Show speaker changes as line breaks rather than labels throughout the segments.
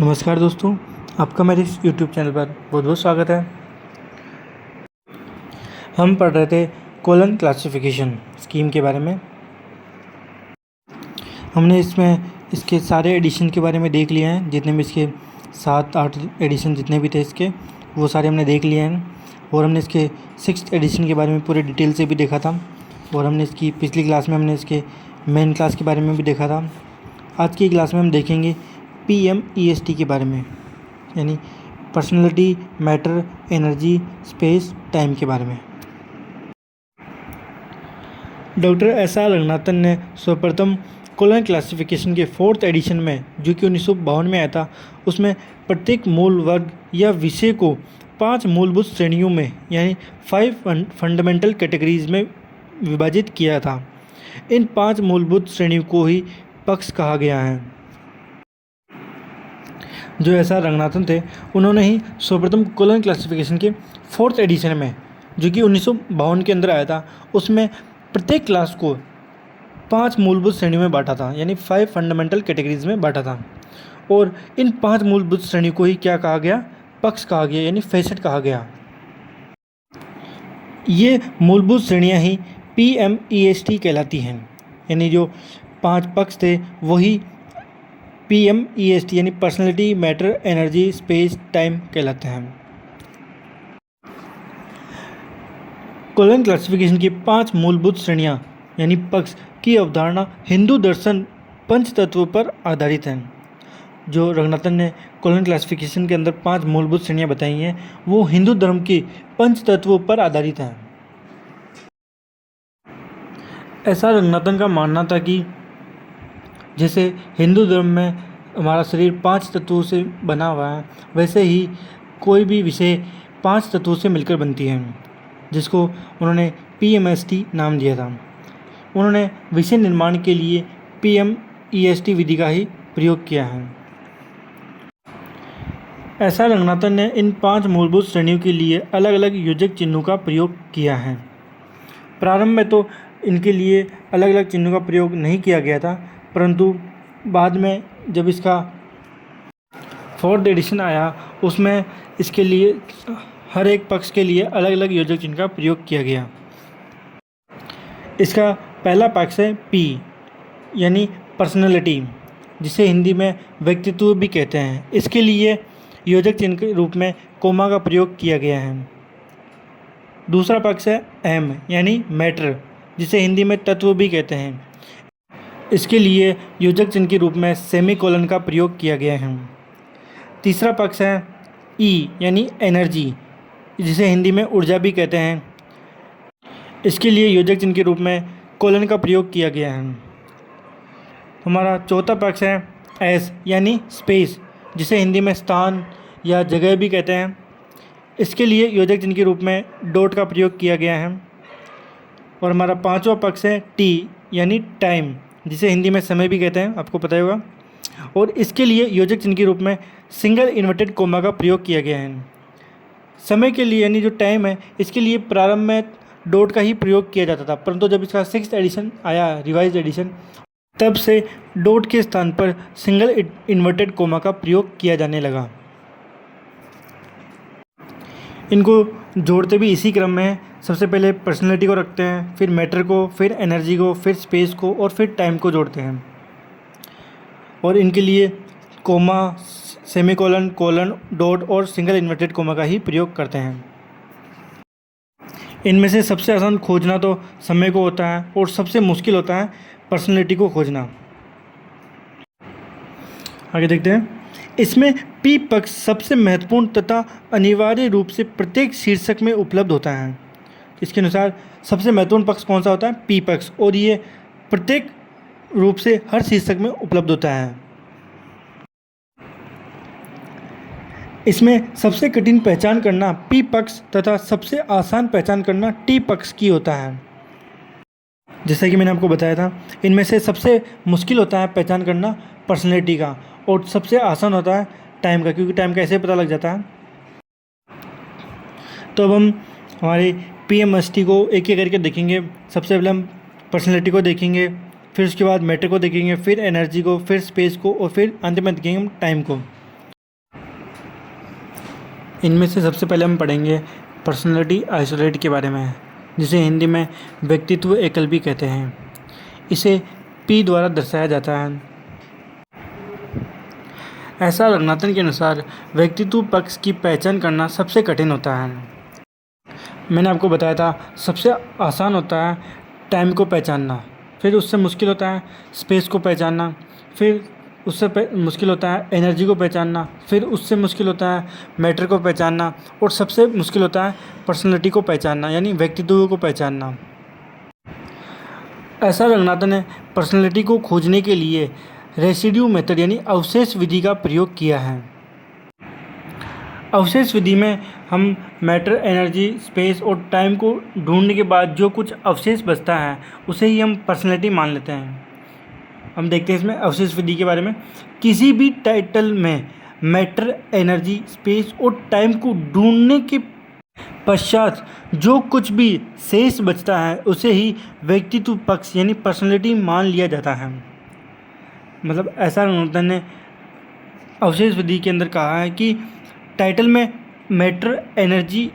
नमस्कार दोस्तों, आपका मेरे इस यूट्यूब चैनल पर बहुत बहुत स्वागत है। हम पढ़ रहे थे कोलन क्लासिफिकेशन स्कीम के बारे में। हमने इसमें इसके सारे एडिशन के बारे में देख लिए हैं, जितने भी इसके 7-8 एडिशन जितने भी थे इसके, वो सारे हमने देख लिए हैं। और हमने इसके 6th एडिशन के बारे में पूरे डिटेल से भी देखा था। और हमने इसकी पिछली क्लास में हमने इसके मेन क्लास के बारे में भी देखा था। आज की क्लास में हम देखेंगे PMEST के बारे में, यानी personality, matter, energy, space, time के बारे में। डॉक्टर SR रंगनाथन ने सर्वप्रथम कोलन क्लासिफिकेशन के 4th एडिशन में, जो कि 1952 में आया था, उसमें प्रत्येक मूल वर्ग या विषय को 5 मूलभूत श्रेणियों में, यानी 5 फंडामेंटल कैटेगरीज में विभाजित किया था। इन 5 मूलभूत श्रेणियों को ही पक्ष कहा गया है। जो SR रंगनाथन थे, उन्होंने ही सर्वप्रथम कोलन क्लासिफिकेशन के 4th एडिशन में, जो कि 1952 के अंदर आया था, उसमें प्रत्येक क्लास को 5 मूलभूत श्रेणियों में बांटा था, यानी 5 फंडामेंटल कैटेगरीज में बांटा था। और इन 5 मूलभूत श्रेणियों को ही क्या कहा गया? पक्ष कहा गया, यानी फेसेट कहा गया। ये मूलभूत श्रेणियाँ ही PMEST कहलाती हैं, यानी जो 5 पक्ष थे वही PMEST यानी personality, matter, energy, space, time कहलाते हैं। कोलन क्लासिफिकेशन की 5 मूलभूत श्रेणियाँ यानी पक्ष की अवधारणा हिंदू दर्शन पंच तत्वों पर आधारित है। जो रंगनाथन ने कोलन क्लासिफिकेशन के अंदर 5 मूलभूत श्रेणियाँ बताई हैं, वो हिंदू धर्म की पंच तत्वों पर आधारित हैं। ऐसा रंगनाथन का मानना था कि जैसे हिंदू धर्म में हमारा शरीर 5 तत्वों से बना हुआ है, वैसे ही कोई भी विषय 5 तत्वों से मिलकर बनती है, जिसको उन्होंने PMEST नाम दिया था। उन्होंने विषय निर्माण के लिए PMEST विधि का ही प्रयोग किया है। ऐसा रंगनाथन ने इन 5 मूलभूत श्रेणियों के लिए अलग अलग योजक चिन्हों का प्रयोग किया है। प्रारंभ में तो इनके लिए अलग अलग चिन्हों का प्रयोग नहीं किया गया था, परंतु बाद में जब इसका 4th एडिशन आया, उसमें इसके लिए हर एक पक्ष के लिए अलग अलग योजक चिन्ह का प्रयोग किया गया। इसका पहला पक्ष है P यानी पर्सनैलिटी, जिसे हिंदी में व्यक्तित्व भी कहते हैं। इसके लिए योजक चिन्ह के रूप में कोमा का प्रयोग किया गया है। दूसरा पक्ष है M यानी मैटर, जिसे हिंदी में तत्व भी कहते हैं। इसके लिए योजक चिन्ह के रूप में सेमीकोलन का प्रयोग किया गया है। तीसरा पक्ष है E यानी एनर्जी, जिसे हिंदी में ऊर्जा भी कहते हैं। इसके लिए योजक चिन्ह के रूप में कोलन का प्रयोग किया गया है। हमारा चौथा पक्ष है S यानी स्पेस, जिसे हिंदी में स्थान या जगह भी कहते हैं। इसके लिए योजक चिन्ह के रूप में डॉट का प्रयोग किया गया है। और हमारा पांचवा पक्ष है T यानी टाइम, जिसे हिंदी में समय भी कहते हैं, आपको पता ही होगा। और इसके लिए योजक चिन्ह के रूप में सिंगल इन्वर्टेड कोमा का प्रयोग किया गया है। समय के लिए यानी जो टाइम है, इसके लिए प्रारंभ में डॉट का ही प्रयोग किया जाता था, परंतु जब इसका 6th एडिशन आया, रिवाइज्ड एडिशन, तब से डॉट के स्थान पर सिंगल इन्वर्टेड कोमा का प्रयोग किया जाने लगा। इनको जोड़ते भी इसी क्रम में हैं। सबसे पहले पर्सनैलिटी को रखते हैं, फिर मैटर को, फिर एनर्जी को, फिर स्पेस को और फिर टाइम को जोड़ते हैं। और इनके लिए कोमा, सेमीकोलन, कोलन, डॉट और सिंगल इन्वर्टेड कोमा का ही प्रयोग करते हैं। इनमें से सबसे आसान खोजना तो समय को होता है और सबसे मुश्किल होता है पर्सनैलिटी को खोजना। आगे देखते हैं। इसमें P पक्ष सबसे महत्वपूर्ण तथा अनिवार्य रूप से प्रत्येक शीर्षक में उपलब्ध होता है। इसके अनुसार सबसे महत्वपूर्ण पक्ष कौन सा होता है? P पक्ष, और ये प्रत्येक रूप से हर शीर्षक में उपलब्ध होता है। इसमें सबसे कठिन पहचान करना P पक्ष तथा सबसे आसान पहचान करना T पक्ष की होता है। जैसा कि मैंने आपको बताया था, इनमें से सबसे मुश्किल होता है पहचान करना पर्सनैलिटी का, और सबसे आसान होता है टाइम का, क्योंकि टाइम कैसे पता लग जाता है। तो अब हम हमारे PMEST को एक एक करके देखेंगे। सबसे पहले हम पर्सनैलिटी को देखेंगे, फिर उसके बाद मैटर को देखेंगे, फिर एनर्जी को, फिर स्पेस को और फिर अंत में देखेंगे हम टाइम को। इनमें से सबसे पहले हम पढ़ेंगे पर्सनैलिटी आइसोलेट के बारे में, जिसे हिंदी में व्यक्तित्व एकल भी कहते हैं। इसे पी द्वारा दर्शाया जाता है। ऐसा रंगनाथन के अनुसार व्यक्तित्व पक्ष की पहचान करना सबसे कठिन होता है। मैंने आपको बताया था सबसे आसान होता है टाइम को पहचानना, फिर उससे मुश्किल होता है स्पेस को पहचानना, फिर उससे मुश्किल होता है एनर्जी को पहचानना, फिर उससे मुश्किल होता है मैटर को पहचानना, और सबसे मुश्किल होता है पर्सनैलिटी को पहचानना, यानी व्यक्तित्व को पहचानना। ऐसा रंगनाथन ने पर्सनैलिटी को खोजने के लिए रेसिड्यू मेथड यानी अवशेष विधि का प्रयोग किया है। अवशेष विधि में हम मैटर, एनर्जी, स्पेस और टाइम को ढूंढने के बाद जो कुछ अवशेष बचता है उसे ही हम पर्सनैलिटी मान लेते हैं। हम देखते हैं इसमें अवशेष विधि के बारे में। किसी भी टाइटल में मैटर, एनर्जी, स्पेस और टाइम को ढूंढने के पश्चात जो कुछ भी शेष बचता है उसे ही व्यक्तित्व पक्ष यानी पर्सनैलिटी मान लिया जाता है। मतलब ऐसा रंगनाथन ने अवशेष विधि के अंदर कहा है कि टाइटल में मैटर, एनर्जी,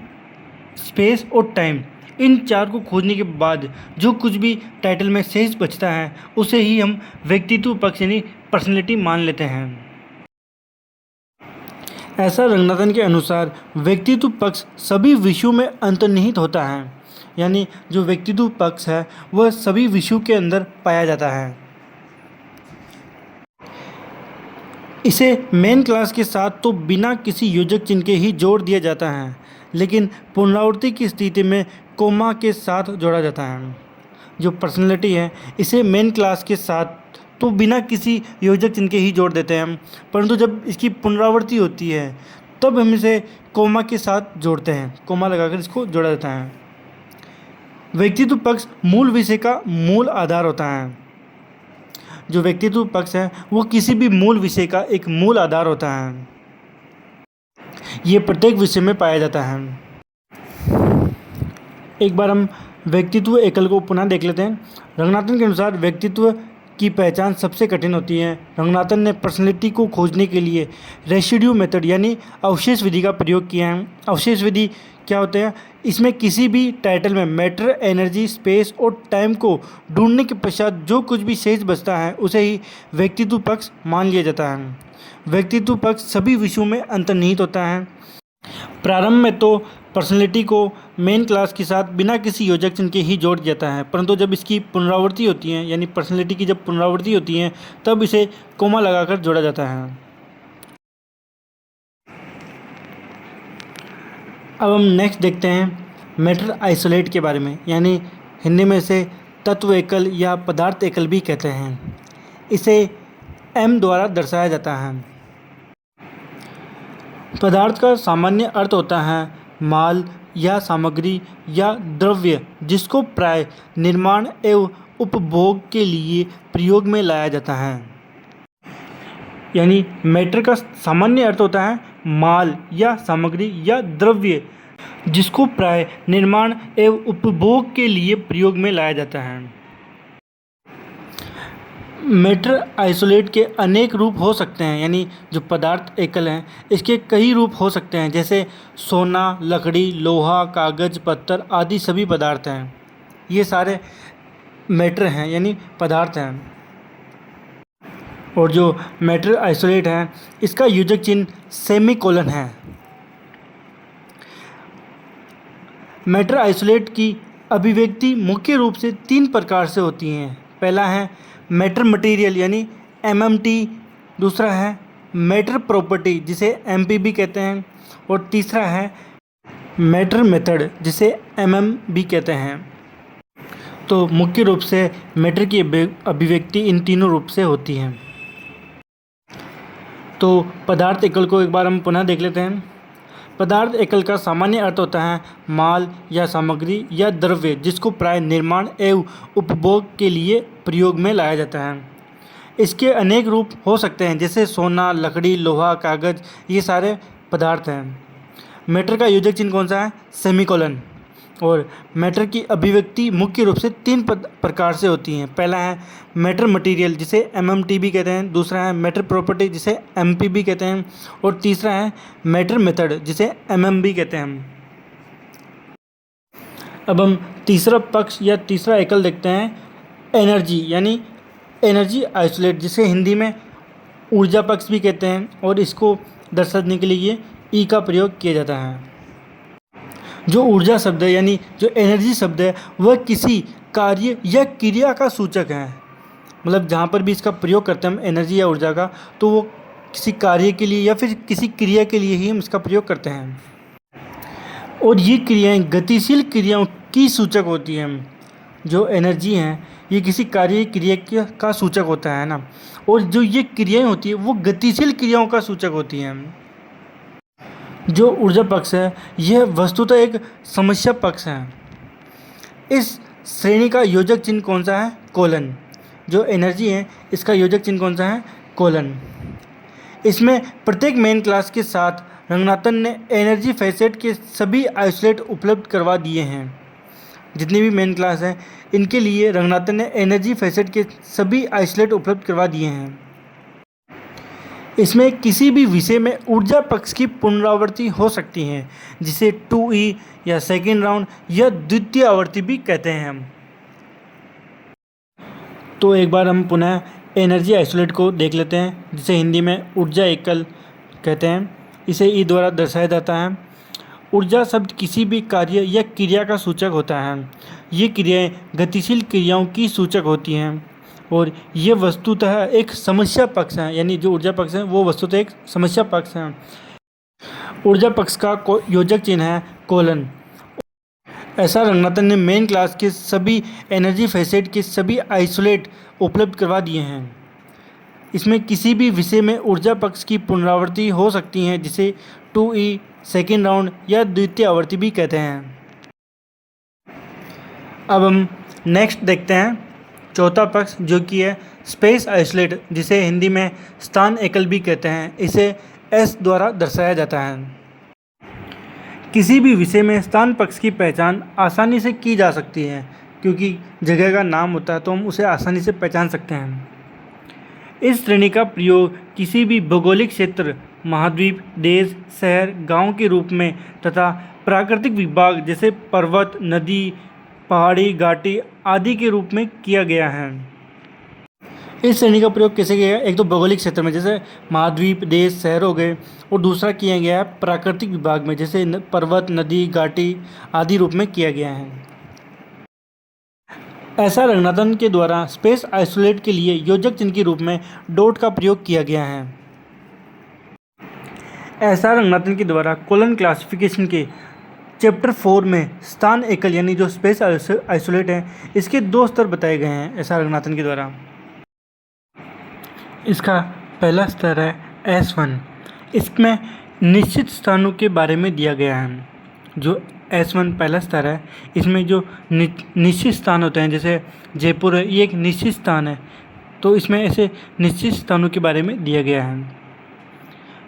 स्पेस और टाइम, इन चार को खोजने के बाद जो कुछ भी टाइटल में शेष बचता है उसे ही हम व्यक्तित्व पक्ष यानी पर्सनैलिटी मान लेते हैं। ऐसा रंगनाथन के अनुसार व्यक्तित्व पक्ष सभी विषयों में अंतर्निहित होता है, यानी जो व्यक्तित्व पक्ष है वह सभी विषयों के अंदर पाया जाता है। इसे मेन क्लास के साथ तो बिना किसी योजक चिन्ह के ही जोड़ दिया जाता है, लेकिन पुनरावृत्ति की स्थिति में कोमा के साथ जोड़ा जाता है। जो पर्सनैलिटी है इसे मेन क्लास के साथ तो बिना किसी योजक चिन्ह के ही जोड़ देते हैं हम, परंतु जब इसकी पुनरावृत्ति होती है तब हम इसे कोमा के साथ जोड़ते हैं, कोमा लगाकर इसको जोड़ा जाता है। व्यक्तित्व पक्ष मूल विषय का मूल आधार होता है। जो व्यक्तित्व पक्ष है वो किसी भी मूल विषय का एक मूल आधार होता है। ये प्रत्येक विषय में पाया जाता है। एक बार हम व्यक्तित्व एकल को पुनः देख लेते हैं। रंगनाथन के अनुसार व्यक्तित्व की पहचान सबसे कठिन होती है। रंगनाथन ने पर्सनैलिटी को खोजने के लिए रेसिड्यू मेथड यानी अवशेष विधि का प्रयोग किया है। अवशेष विधि क्या होते हैं? इसमें किसी भी टाइटल में मैटर, एनर्जी, स्पेस और टाइम को ढूंढने के पश्चात जो कुछ भी शेष बचता है उसे ही व्यक्तित्व पक्ष मान लिया जाता है। व्यक्तित्व पक्ष सभी विषयों में अंतर्निहित होता है। प्रारंभ में तो पर्सनैलिटी को मेन क्लास के साथ बिना किसी योजक चिन्ह के ही जोड़ दिया जाता है, परंतु जब इसकी पुनरावृत्ति होती है यानी पर्सनैलिटी की जब पुनरावृत्ति होती है तब इसे कोमा लगाकर जोड़ा जाता है। अब हम नेक्स्ट देखते हैं मैटर आइसोलेट के बारे में, यानी हिंदी में इसे तत्व एकल या पदार्थ एकल भी कहते हैं। इसे एम द्वारा दर्शाया जाता है। पदार्थ का सामान्य अर्थ होता है माल या सामग्री या द्रव्य जिसको प्राय निर्माण एवं उपभोग के लिए प्रयोग में लाया जाता है। यानी मैटर का सामान्य अर्थ होता है माल या सामग्री या द्रव्य जिसको प्राय निर्माण एवं उपभोग के लिए प्रयोग में लाया जाता है। मैटर आइसोलेट के अनेक रूप हो सकते हैं, यानी जो पदार्थ एकल हैं इसके कई रूप हो सकते हैं, जैसे सोना, लकड़ी, लोहा, कागज, पत्थर आदि सभी पदार्थ हैं। ये सारे मैटर हैं यानी पदार्थ हैं। और जो मैटर आइसोलेट है इसका योजक चिन्ह सेमीकोलन है। मैटर आइसोलेट की अभिव्यक्ति मुख्य रूप से तीन प्रकार से होती हैं। पहला है मैटर मटेरियल यानी एमएमटी, दूसरा है मैटर प्रॉपर्टी जिसे एमपी भी कहते हैं, और तीसरा है मैटर मेथड जिसे एमएम भी कहते हैं। तो मुख्य रूप से मैटर की अभिव्यक्ति इन तीनों रूप से होती है। तो पदार्थ एकल को एक बार हम पुनः देख लेते हैं। पदार्थ एकल का सामान्य अर्थ होता है माल या सामग्री या द्रव्य जिसको प्राय निर्माण एवं उपभोग के लिए प्रयोग में लाया जाता है। इसके अनेक रूप हो सकते हैं, जैसे सोना, लकड़ी, लोहा, कागज, ये सारे पदार्थ हैं। मैटर का योजक चिन्ह कौन सा है? सेमीकोलन। और मैटर की अभिव्यक्ति मुख्य रूप से तीन प्रकार से होती हैं। पहला है मैटर मटेरियल, जिसे एमएमटी भी कहते हैं। दूसरा है मैटर प्रॉपर्टी, जिसे एमपी भी कहते हैं। और तीसरा है मैटर मेथड, जिसे एमएम भी कहते हैं। अब हम तीसरा पक्ष या तीसरा एकल देखते हैं, एनर्जी, यानी एनर्जी आइसोलेट, जिसे हिंदी में ऊर्जा पक्ष भी कहते हैं। और इसको दर्शाने के लिए ई का प्रयोग किया जाता है। जो ऊर्जा शब्द है यानी जो एनर्जी शब्द है वह किसी कार्य या क्रिया का सूचक है। मतलब जहाँ पर भी इसका प्रयोग करते हैं हम एनर्जी या ऊर्जा का, तो वो किसी कार्य के लिए या फिर किसी क्रिया के लिए ही हम इसका प्रयोग करते हैं। और ये क्रियाएं गतिशील क्रियाओं की सूचक होती हैं। जो एनर्जी हैं ये किसी कार्य क्रिया का सूचक होता है ना, और जो ये क्रियाएं होती है वो गतिशील क्रियाओं का सूचक होती हैं। जो ऊर्जा पक्ष है यह वस्तुतः एक समस्या पक्ष है। इस श्रेणी का योजक चिन्ह कौन सा है? कोलन। जो एनर्जी है इसका योजक चिन्ह कौन सा है? कोलन। इसमें प्रत्येक मेन क्लास के साथ रंगनाथन ने एनर्जी फैसेट के सभी आइसोलेट उपलब्ध करवा दिए हैं। जितनी भी मेन क्लास हैं इनके लिए रंगनाथन ने एनर्जी फैसेट के सभी आइसोलेट उपलब्ध करवा दिए हैं। इसमें किसी भी विषय में ऊर्जा पक्ष की पुनरावृत्ति हो सकती है, जिसे 2E या सेकेंड राउंड या द्वितीय आवर्ती भी कहते हैं हम। तो एक बार हम पुनः एनर्जी आइसोलेट को देख लेते हैं, जिसे हिंदी में ऊर्जा एकल कहते हैं। इसे ई द्वारा दर्शाया जाता है। ऊर्जा शब्द किसी भी कार्य या क्रिया का सूचक होता है। ये क्रियाएं गतिशील क्रियाओं की सूचक होती हैं और ये वस्तुतः एक समस्या पक्ष है, यानी जो ऊर्जा पक्ष है वो वस्तुतः एक समस्या पक्ष है। ऊर्जा पक्ष का योजक चिन्ह है कोलन। ऐसा रंगनाथन ने मेन क्लास के सभी एनर्जी फैसेट के सभी आइसोलेट उपलब्ध करवा दिए हैं। इसमें किसी भी विषय में ऊर्जा पक्ष की पुनरावृत्ति हो सकती है, जिसे 2E सेकेंड राउंड या द्वितीय आवर्ती भी कहते हैं। अब हम नेक्स्ट देखते हैं चौथा पक्ष, जो कि है स्पेस आइसोलेट, जिसे हिंदी में स्थान एकल भी कहते हैं। इसे एस द्वारा दर्शाया जाता है। किसी भी विषय में स्थान पक्ष की पहचान आसानी से की जा सकती है, क्योंकि जगह का नाम होता है तो हम उसे आसानी से पहचान सकते हैं। इस श्रेणी का प्रयोग किसी भी भौगोलिक क्षेत्र, महाद्वीप, देश, शहर, गांव के रूप में तथा प्राकृतिक विभाग जैसे पर्वत, नदी, पहाड़ी, घाटी आदि के रूप में किया गया है। इस श्रेणी का प्रयोग कैसे किया गया? एक तो भौगोलिक क्षेत्र में जैसे महाद्वीप, देश, शहर हो गए, और दूसरा किया गया है प्राकृतिक विभाग में जैसे पर्वत, नदी, घाटी आदि रूप में किया गया है। ऐसा रंगनाथन के द्वारा स्पेस आइसोलेट के लिए योजक चिन्ह के रूप में डॉट का प्रयोग किया गया है। ऐसा रंगनाथन के द्वारा कोलन क्लासिफिकेशन के चैप्टर 4 में स्थान एकल यानी जो स्पेस आइसोलेट है इसके 2 स्तर बताए गए हैं ऐसा रंगनाथन के द्वारा। इसका पहला स्तर है S1। इसमें निश्चित स्थानों के बारे में दिया गया है। जो S1 पहला स्तर है, इसमें जो निश्चित स्थान होते हैं जैसे जयपुर है, ये एक निश्चित स्थान है, तो इसमें ऐसे निश्चित स्थानों के बारे में दिया गया है।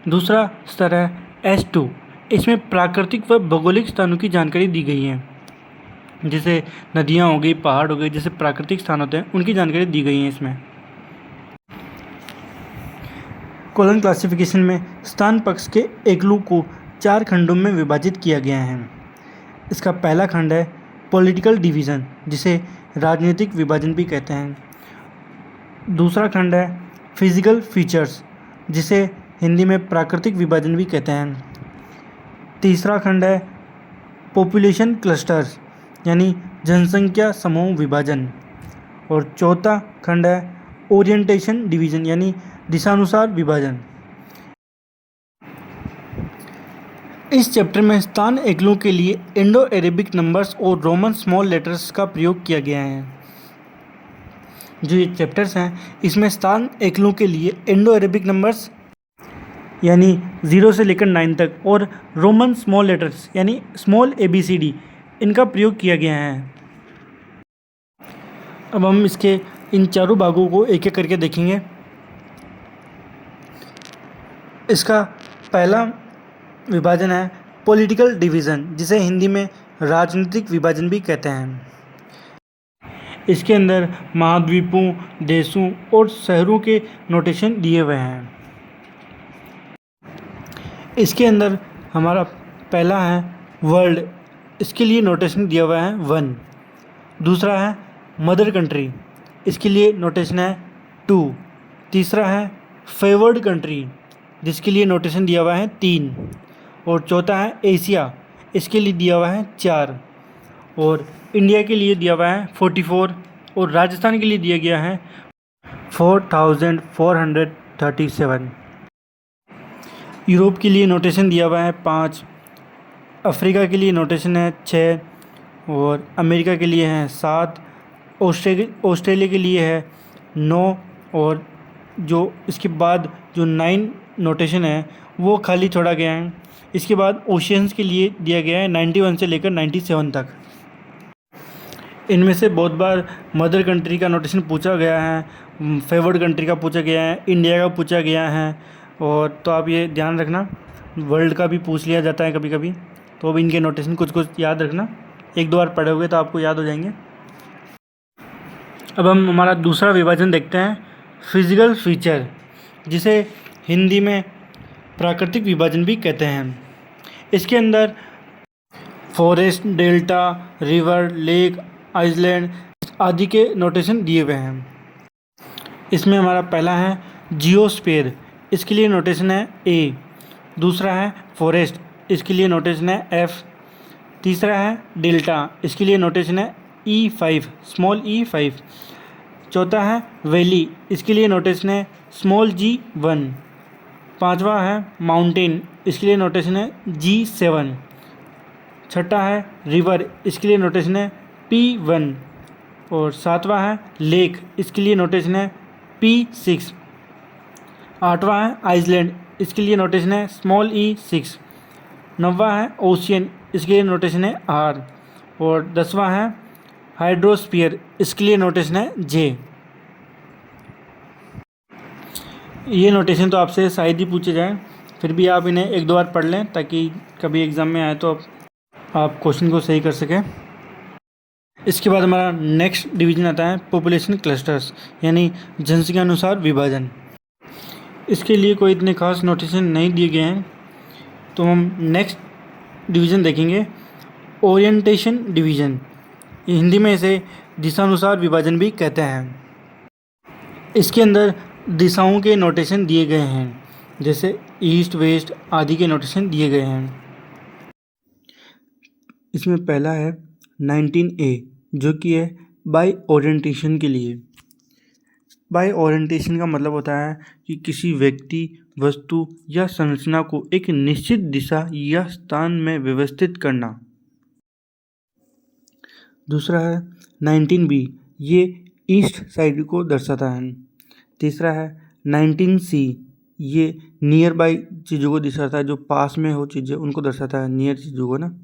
दूसरा स्तर है S2। इसमें प्राकृतिक व भौगोलिक स्थानों की जानकारी दी गई है, जैसे नदियाँ हो गई, पहाड़ हो गए, जैसे प्राकृतिक स्थान होते हैं उनकी जानकारी दी गई है इसमें। कोलन क्लासिफिकेशन में स्थान पक्ष के एकलों को 4 खंडों में विभाजित किया गया है। इसका पहला खंड है पॉलिटिकल डिवीज़न, जिसे राजनीतिक विभाजन भी कहते हैं। दूसरा खंड है फिजिकल फीचर्स, जिसे हिंदी में प्राकृतिक विभाजन भी कहते हैं। तीसरा खंड है पॉपुलेशन क्लस्टर्स, यानी जनसंख्या समूह विभाजन। और चौथा खंड है ओरिएंटेशन डिवीज़न, यानी दिशानुसार विभाजन। इस चैप्टर में स्थान एकलों के लिए इंडो अरेबिक नंबर्स और रोमन स्मॉल लेटर्स का प्रयोग किया गया है। जो ये चैप्टर्स हैं इसमें स्थान एकलों के लिए इंडो अरेबिक नंबर्स यानी 0 से लेकर 9 तक और रोमन स्मॉल लेटर्स यानी स्मॉल ABCD इनका प्रयोग किया गया है। अब हम इसके इन चारों भागों को एक एक करके देखेंगे। इसका पहला विभाजन है पॉलिटिकल डिवीज़न, जिसे हिंदी में राजनीतिक विभाजन भी कहते हैं। इसके अंदर महाद्वीपों, देशों और शहरों के नोटेशन दिए हुए हैं। इसके अंदर हमारा पहला है वर्ल्ड, इसके लिए नोटेशन दिया हुआ है 1। दूसरा है मदर कंट्री, इसके लिए नोटेशन है 2। तीसरा है फेवर्ड कंट्री, जिसके लिए नोटेशन दिया हुआ है 3। और चौथा है एशिया, इसके लिए दिया हुआ है 4। और इंडिया के लिए दिया हुआ है 44 और राजस्थान के लिए दिया गया है 4437। यूरोप के लिए नोटेशन दिया हुआ है 5। अफ्रीका के लिए नोटेशन है 6 और अमेरिका के लिए है 7। ऑस्ट्रेलिया के लिए है 9 और जो इसके बाद जो 9 नोटेशन है वो खाली छोड़ा गया है। इसके बाद ओशियंस के लिए दिया गया है 91 से लेकर 97 तक। इनमें से बहुत बार मदर कंट्री का नोटेशन पूछा गया है, फेवर्ड कंट्री का पूछा गया है, इंडिया का पूछा गया है। और तो आप ये ध्यान रखना, वर्ल्ड का भी पूछ लिया जाता है कभी कभी, तो अब इनके नोटेशन कुछ कुछ याद रखना, 1-2 बार पढ़े हुए तो आपको याद हो जाएंगे। अब हम हमारा दूसरा विभाजन देखते हैं, फिजिकल फीचर, जिसे हिंदी में प्राकृतिक विभाजन भी कहते हैं। इसके अंदर forest, delta, river, lake, island आदि के नोटेशन दिए हुए हैं। इसमें हमारा पहला है जियोस्फीयर, इसके लिए नोटेशन है A। दूसरा है फॉरेस्ट, इसके लिए नोटेशन है F। तीसरा है डेल्टा, इसके लिए नोटेशन है E5, स्मॉल E5। चौथा है वैली, इसके लिए नोटेशन है स्मॉल G1। पांचवा है माउंटेन, इसके लिए नोटेशन है G7। छठा है रिवर, इसके लिए नोटेशन है P1। और सातवां है लेक, इसके लिए नोटेशन है P6। आठवां है आइसलैंड, इसके लिए नोटेशन है स्मॉल E6। नौवां है ओशियन, इसके लिए नोटेशन है R। और 10वां है हाइड्रोस्फीयर, इसके लिए नोटेशन है J। ये नोटेशन तो आपसे शायद ही पूछे जाएँ, फिर भी आप इन्हें 1-2 बार पढ़ लें ताकि कभी एग्ज़ाम में आए तो आप क्वेश्चन को सही कर सकें। इसके बाद हमारा नेक्स्ट डिवीज़न आता है पॉपुलेशन क्लस्टर्स, यानी जनसंख्या अनुसार विभाजन। इसके लिए कोई इतने खास नोटेशन नहीं दिए गए हैं, तो हम नेक्स्ट डिवीज़न देखेंगे, ओरिएंटेशन डिवीज़न। हिंदी में इसे दिशानुसार विभाजन भी कहते हैं। इसके अंदर दिशाओं के नोटेशन दिए गए हैं, जैसे ईस्ट, वेस्ट आदि के नोटेशन दिए गए हैं। इसमें पहला है 19A, जो कि है बाय ओरिएंटेशन के लिए। बाय ओरिएंटेशन का मतलब होता है कि किसी व्यक्ति, वस्तु या संरचना को एक निश्चित दिशा या स्थान में व्यवस्थित करना। दूसरा है 19B, ये ईस्ट साइड को दर्शाता है। तीसरा है 19C, ये नियर बाय चीज़ों को दर्शाता है, जो पास में हो चीज़ें उनको दर्शाता है, नियर चीज़ों को ना।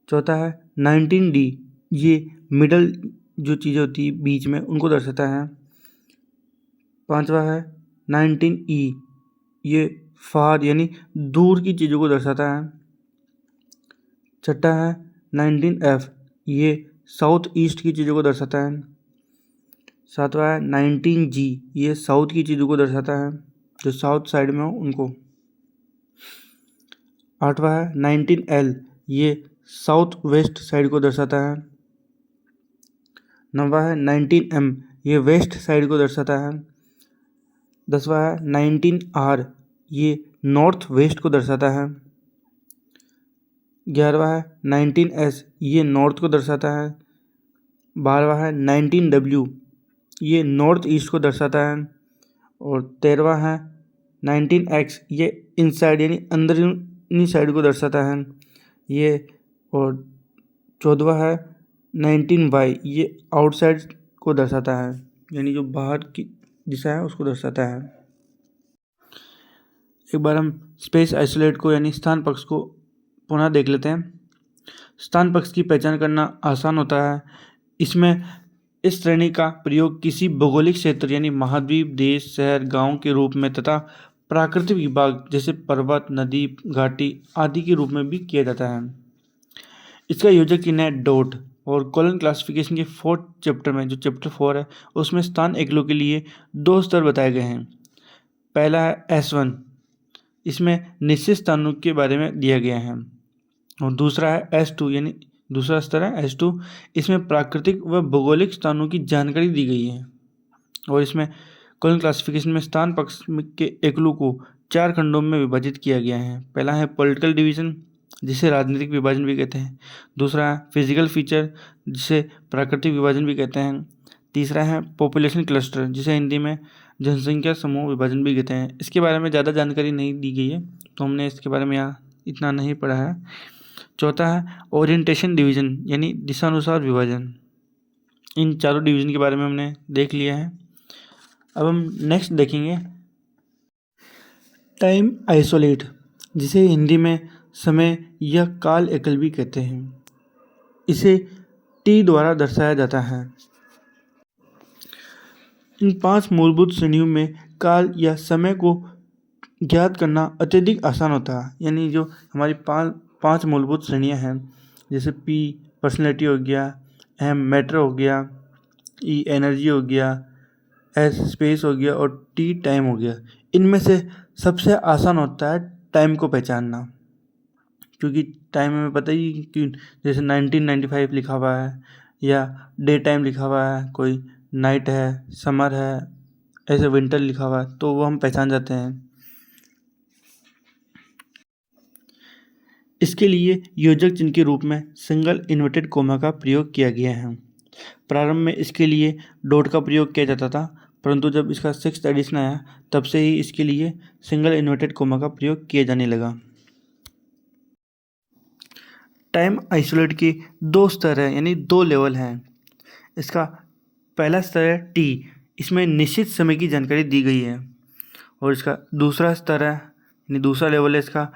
चौथा है 19D, ये मिडल जो चीज़ें होती है बीच में उनको दर्शाता है। पांचवा है 19E, ये फार यानी दूर की चीज़ों को दर्शाता है। छठा है 19F, ये साउथ ईस्ट की चीज़ों को दर्शाता है। सातवां है 19G, ये साउथ की चीज़ों को दर्शाता है, जो साउथ साइड में हो उनको। आठवां है 19L, ये साउथ वेस्ट साइड को दर्शाता है। नौवां है 19M, ये वेस्ट साइड को दर्शाता है। 10वां है 19R, ये नॉर्थ वेस्ट को दर्शाता है। 11वां है 19S, ये नॉर्थ को दर्शाता है। 12वां है 19W, ये नॉर्थ ईस्ट को दर्शाता है। और 13वां है 19X, ये इनसाइड यानी अंदरूनी साइड को दर्शाता है ये। और 14वां है 19Y, ये आउटसाइड को दर्शाता है, यानी जो बाहर की दिशा है उसको दर्शाता है। एक बार हम स्पेस आइसोलेट को यानी स्थान पक्ष को पुनः देख लेते हैं। स्थान पक्ष की पहचान करना आसान होता है। इसमें इस श्रेणी का प्रयोग किसी भौगोलिक क्षेत्र यानी महाद्वीप, देश, शहर, गांव के रूप में तथा प्राकृतिक विभाग जैसे पर्वत, नदी, घाटी आदि के रूप में भी किया जाता है। इसका योजक चिन्ह है डॉट। और कॉलन क्लासिफिकेशन के 4th चैप्टर में, जो चैप्टर 4 है, उसमें स्थान एकलों के लिए 2 स्तर बताए गए हैं। पहला है S1, इसमें निश्चित स्थानों के बारे में दिया गया है। और दूसरा है S2, यानी दूसरा स्तर है S2, इसमें प्राकृतिक व भौगोलिक स्थानों की जानकारी दी गई है। और इसमें कॉलन क्लासिफिकेशन में स्थान पक्ष के एकलों को 4 खंडों में विभाजित किया गया है। पहला है पॉलिटिकल डिवीजन, जिसे राजनीतिक विभाजन भी कहते हैं। दूसरा है फिजिकल फीचर, जिसे प्राकृतिक विभाजन भी कहते हैं। तीसरा है पॉपुलेशन क्लस्टर, जिसे हिंदी में जनसंख्या समूह विभाजन भी कहते हैं। इसके बारे में ज़्यादा जानकारी नहीं दी गई है, तो हमने इसके बारे में यहाँ इतना नहीं पढ़ा है। चौथा है ओरिएंटेशन डिवीजन, यानी दिशानुसार विभाजन। इन चारों डिवीजन के बारे में हमने देख लिया है। अब हम नेक्स्ट देखेंगे टाइम आइसोलेट, जिसे हिंदी में समय या काल एकल भी कहते हैं। इसे टी द्वारा दर्शाया जाता है। इन 5 मूलभूत श्रेणियों में काल या समय को ज्ञात करना अत्यधिक आसान होता है। यानी जो हमारी 5 मूलभूत श्रेणियां हैं, जैसे पी पर्सनैलिटी हो गया, एम मैटर हो गया, ई एनर्जी हो गया, एस स्पेस हो गया और टी टाइम हो गया। इनमें से सबसे आसान होता है टाइम को पहचानना, क्योंकि टाइम में पता ही कि जैसे 1995 लिखा हुआ है या डे टाइम लिखा हुआ है, कोई नाइट है, समर है, ऐसे विंटर लिखा हुआ है, तो वो हम पहचान जाते हैं। इसके लिए योजक चिन्ह के रूप में सिंगल इन्वर्टेड कोमा का प्रयोग किया गया है। प्रारंभ में इसके लिए डॉट का प्रयोग किया जाता था, परंतु जब इसका 6th एडिशन आया तब से ही इसके लिए सिंगल इन्वर्टेड कोमा का प्रयोग किया जाने लगा। टाइम आइसोलेट के 2 स्तर हैं, यानी 2 लेवल हैं। इसका पहला स्तर है टी, इसमें निश्चित समय की जानकारी दी गई है। और इसका दूसरा स्तर है, यानी दूसरा लेवल है इसका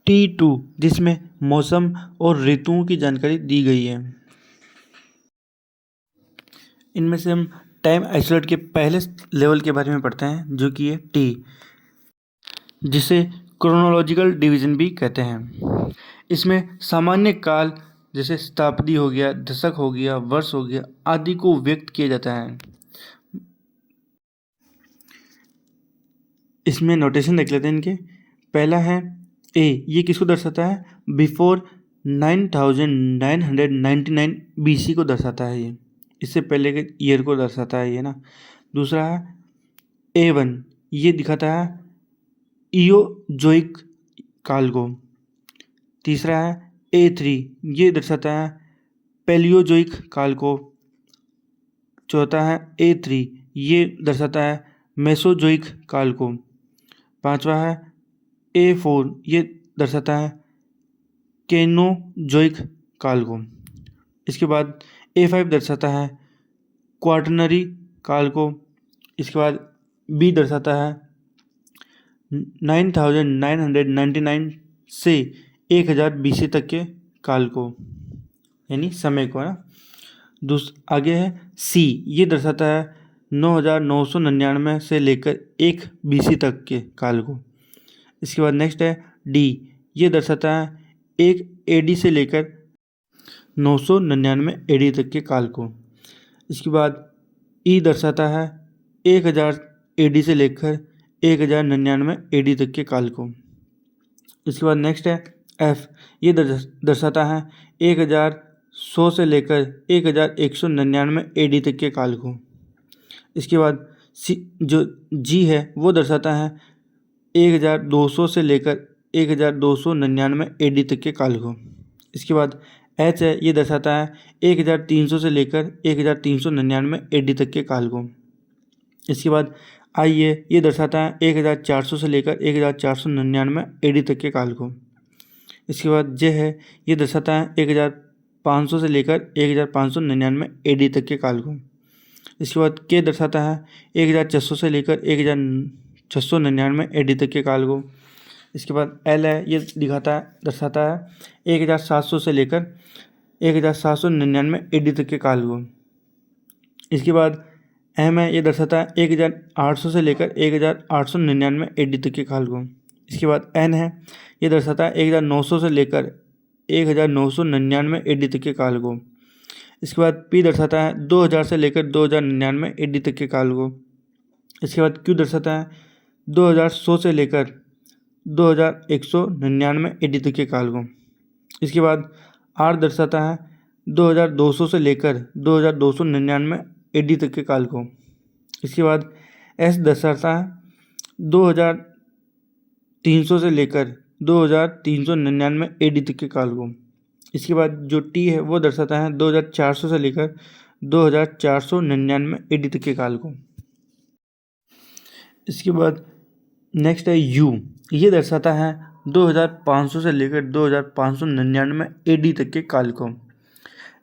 T2, जिसमें मौसम और ऋतुओं की जानकारी दी गई है। इनमें से हम टाइम आइसोलेट के पहले लेवल के बारे में पढ़ते हैं, जो कि है टी, जिसे क्रोनोलॉजिकल डिवीजन भी कहते हैं। इसमें सामान्य काल जैसे शताब्दी हो गया, दशक हो गया, वर्ष हो गया आदि को व्यक्त किया जाता है। इसमें नोटेशन देख लेते हैं इनके। पहला है ए, ये किसको दर्शाता है? बिफोर 9999 BC को दर्शाता है। ये इससे पहले के ईयर को दर्शाता है ये ना। दूसरा है A1, ये दिखाता है इयोजोइक काल को। तीसरा है A3, ये दर्शाता है पैलियोजोइक काल को। चौथा है A3, ये दर्शाता है मेसोजोइक काल को। पांचवा है A4, ये दर्शाता है केनोजोइक काल को। इसके बाद A5 दर्शाता है क्वाटरनरी काल को। इसके बाद B दर्शाता है 9999 से 1000 BC तक के काल को, यानी समय को है। आगे है C, ये दर्शाता है 9999 से लेकर 1 BC तक के काल को। इसके बाद नेक्स्ट है D, ये दर्शाता है 1 AD से लेकर 999 AD तक के काल को। इसके बाद E दर्शाता है 1000 AD से लेकर 1099 AD तक के काल को। इसके बाद नेक्स्ट है F, ये दर्शाता है 1100 से लेकर 1199 AD तक के काल को। इसके बाद जो G है वो दर्शाता है 1200 से लेकर 1299 AD तक के काल को। इसके बाद H है, ये दर्शाता है 1300 से लेकर 1399 AD तक के काल को। इसके बाद I है, ये दर्शाता है 1400 से लेकर 1499 AD तक के काल को। इसके बाद J है, ये दर्शाता है 1500 से लेकर 1599 AD तक के काल को। इसके बाद K दर्शाता है 1600 से लेकर 1699 AD तक के काल को। इसके बाद L है, ये दर्शाता है 1700 से लेकर 1799 AD तक के काल को। इसके बाद M है, ये दर्शाता है 1800 से लेकर 1899 AD तक के काल को। इसके बाद N है, ये दर्शाता है 1900 से लेकर 1999 AD तक के काल को। इसके बाद P दर्शाता है 2000 से लेकर 2099 AD तक के काल को। इसके बाद Q दर्शाता है 2100 से लेकर 2199 AD तक के काल को। इसके बाद R दर्शाता है 2200 से लेकर 2299 AD तक के काल को। इसके बाद S दर्शाता है 2300 से लेकर 2399 AD तक के काल को। इसके बाद जो T है वो दर्शाता है 2400 से लेकर 2499 AD तक के काल को। इसके बाद नेक्स्ट है U, ये दर्शाता है 2500 से लेकर 2599 AD तक के काल को।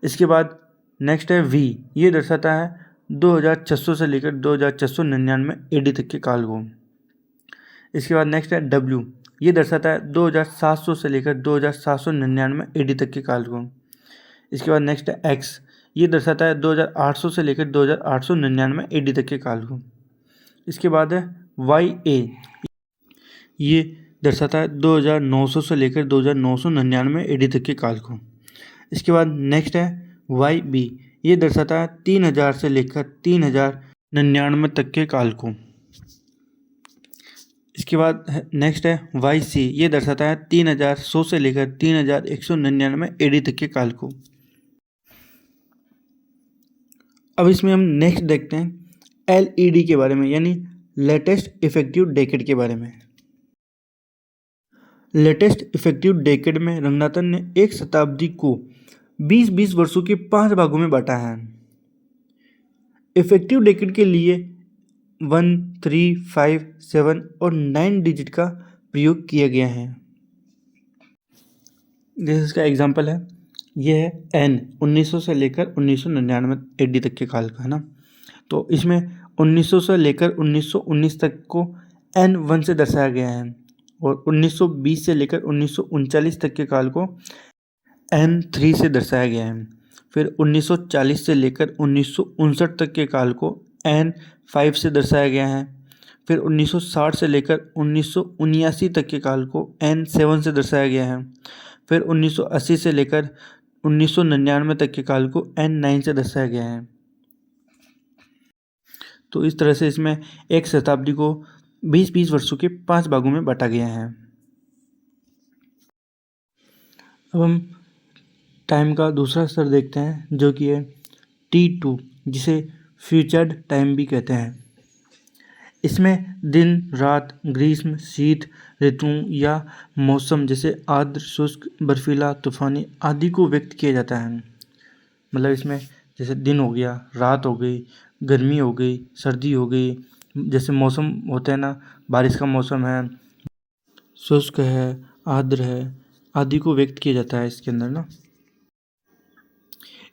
इसके बाद नेक्स्ट है V, ये दर्शाता है 2600 से लेकर 2499 AD तक के काल को। इसके बाद नेक्स्ट है W, ये दर्शाता है 2700 से लेकर 2799 AD तक के काल को। इसके बाद नेक्स्ट है X, ये दर्शाता है 2800 से लेकर 2899 AD तक के काल को। इसके बाद है YA, ये दर्शाता है 2900 से लेकर 2999 AD तक के काल को। इसके बाद नेक्स्ट है YB, ये दर्शाता है 3000 से लेकर 3099 तक के काल को। इसके बाद नेक्स्ट है YC, ये दर्शाता है 3100 से लेकर 3199 AD तक के काल को। अब इसमें हम नेक्स्ट देखते हैं LED के बारे में, यानी लेटेस्ट इफेक्टिव डेकेड के बारे में। लेटेस्ट इफेक्टिव डेकेड में रंगनाथन ने एक शताब्दी को 20-20 वर्षों के 5 भागों में बांटा है। इफेक्टिव डेकेड के लिए 1, 3, 5, 7 और 9 डिजिट का प्रयोग किया गया है। जैसे इसका एग्जाम्पल है, यह है N 1900 से लेकर 1999 AD तक के काल का, है ना। तो इसमें 1900 से लेकर 1919 तक को N1 से दर्शाया गया है और 1920 से लेकर 1939 तक के काल को N3 से दर्शाया गया है। फिर 1940 से लेकर 1959 तक के काल को N5 से दर्शाया गया है। फिर 1960 से लेकर 1979 तक के काल को N7 से दर्शाया गया है। फिर 1980 से लेकर 1999 तक के काल को N9 से दर्शाया गया है। तो इस तरह से इसमें एक शताब्दी को 20-20 वर्षों के 5 भागों में बांटा गया है। अब हम टाइम का दूसरा स्तर देखते हैं, जो कि है T2, जिसे फ्यूचर्ड टाइम भी कहते हैं। इसमें दिन, रात, ग्रीष्म, शीत ऋतुओं या मौसम जैसे आर्द्र, शुष्क, बर्फीला, तूफानी आदि को व्यक्त किया जाता है। मतलब इसमें जैसे दिन हो गया, रात हो गई, गर्मी हो गई, सर्दी हो गई, जैसे मौसम होते हैं ना, बारिश का मौसम है, शुष्क है, आर्द्र है, आदि को व्यक्त किया जाता है इसके अंदर ना।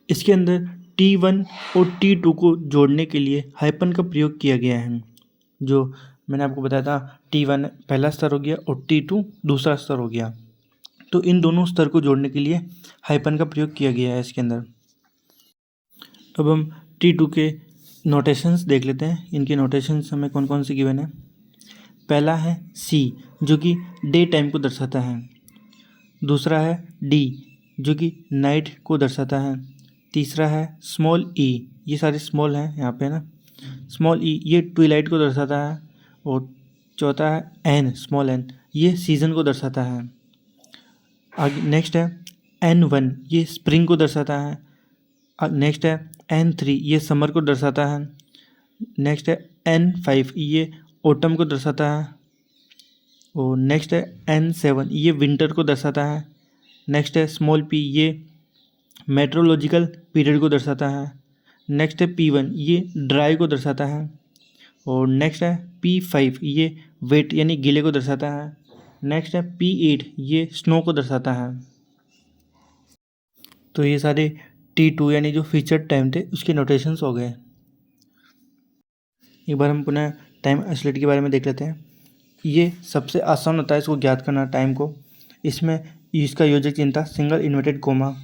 इसके अंदर T1 और T2 को जोड़ने के लिए हाइपन का प्रयोग किया गया है। जो मैंने आपको बताया था, T1 पहला स्तर हो गया और T2 दूसरा स्तर हो गया। तो इन दोनों स्तर को जोड़ने के लिए हाइपन का प्रयोग किया गया है इसके अंदर। अब हम T2 के नोटेशंस देख लेते हैं। इनके नोटेशंस हमें कौन कौन से गिवन है। पहला है C, जो कि डे टाइम को दर्शाता है। दूसरा है D, जो कि नाइट को दर्शाता है। तीसरा है स्मॉल e, ये सारे स्मॉल हैं यहाँ पे ना, स्मॉल e ये ट्विलाइट को दर्शाता है। और चौथा है n, स्मॉल n, ये सीज़न को दर्शाता है। आगे नेक्स्ट है N1, ये स्प्रिंग को दर्शाता है। नेक्स्ट है N3, ये समर को दर्शाता है। नेक्स्ट है N5, ये ऑटम को दर्शाता है। और नेक्स्ट है N7, ये विंटर को दर्शाता है। नेक्स्ट है स्मॉल p, ये मेट्रोलॉजिकल पीरियड को दर्शाता है। नेक्स्ट है P1, ये ड्राई को दर्शाता है। और नेक्स्ट है P5, ये वेट यानी गीले को दर्शाता है। नेक्स्ट है P8, ये स्नो को दर्शाता है। तो ये सारे T2 यानी जो फीचर्ड टाइम थे उसके नोटेशंस हो गए। एक बार हम पुनः टाइम आइसोलेट के बारे में देख लेते हैं। ये सबसे आसान होता है इसको ज्ञात करना टाइम को। इसमें इसका योजक चिन्ह था सिंगल इन्वर्टेड कोमा।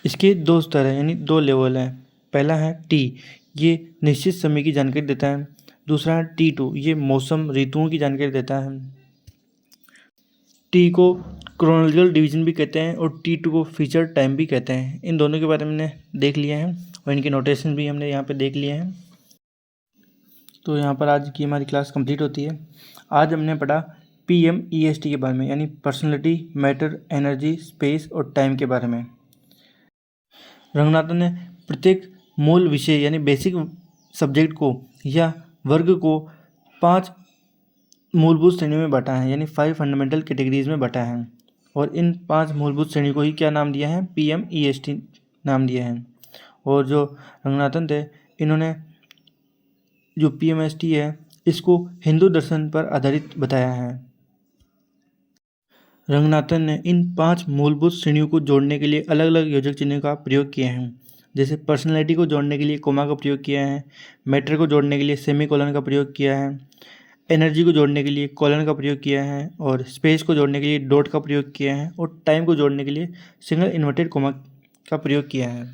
इसके 2 स्तर हैं यानी 2 लेवल हैं। पहला है T, ये निश्चित समय की जानकारी देता है। दूसरा है T2, ये मौसम ऋतुओं की जानकारी देता है। टी को क्रोनोलॉजिकल डिवीजन भी कहते हैं और T2 को फीचर टाइम भी कहते हैं। इन दोनों के बारे में हमने देख लिया है और इनके नोटेशन भी हमने यहाँ पे देख लिए हैं। तो यहाँ पर आज की हमारी क्लास कंप्लीट होती है। आज हमने पढ़ा PMEST के बारे में, यानी पर्सनैलिटी, मैटर, एनर्जी, स्पेस और टाइम के बारे में। रंगनाथन ने प्रत्येक मूल विषय यानी बेसिक सब्जेक्ट को या वर्ग को 5 मूलभूत श्रेणियों में बांटा है, यानी 5 फंडामेंटल कैटेगरीज में बांटा है। और इन 5 मूलभूत श्रेणी को ही क्या नाम दिया है? PMEST नाम दिया है। और जो रंगनाथन थे, इन्होंने जो PMEST है इसको हिंदू दर्शन पर आधारित बताया है। रंगनाथन ने इन 5 मूलभूत श्रेणियों को जोड़ने के लिए अलग अलग योजक चिन्ह का प्रयोग किया है। जैसे पर्सनैलिटी को जोड़ने के लिए कोमा का प्रयोग किया है, मैटर को जोड़ने के लिए सेमीकोलन का प्रयोग किया है, एनर्जी को जोड़ने के लिए कोलन का प्रयोग किया है, और स्पेस को जोड़ने के लिए डॉट का प्रयोग किया है, और टाइम को जोड़ने के लिए सिंगल इन्वर्टेड कोमा का प्रयोग किया है।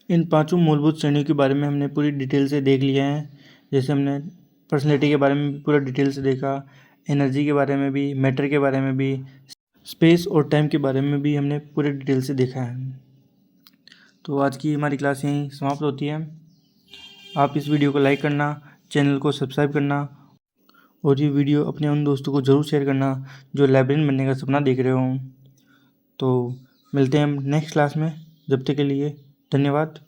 इन 5 मूलभूत श्रेणियों के बारे में हमने पूरी डिटेल से देख लिया है। जैसे हमने पर्सनैलिटी के बारे में भी पूरा डिटेल से देखा, एनर्जी के बारे में भी, मैटर के बारे में भी, स्पेस और टाइम के बारे में भी हमने पूरे डिटेल से देखा है। तो आज की हमारी क्लास यहीं समाप्त होती है। आप इस वीडियो को लाइक करना, चैनल को सब्सक्राइब करना और ये वीडियो अपने उन दोस्तों को ज़रूर शेयर करना जो लाइब्रेरियन बनने का सपना देख रहे हों। तो मिलते हैं हम नेक्स्ट क्लास में। जब तक के लिए धन्यवाद।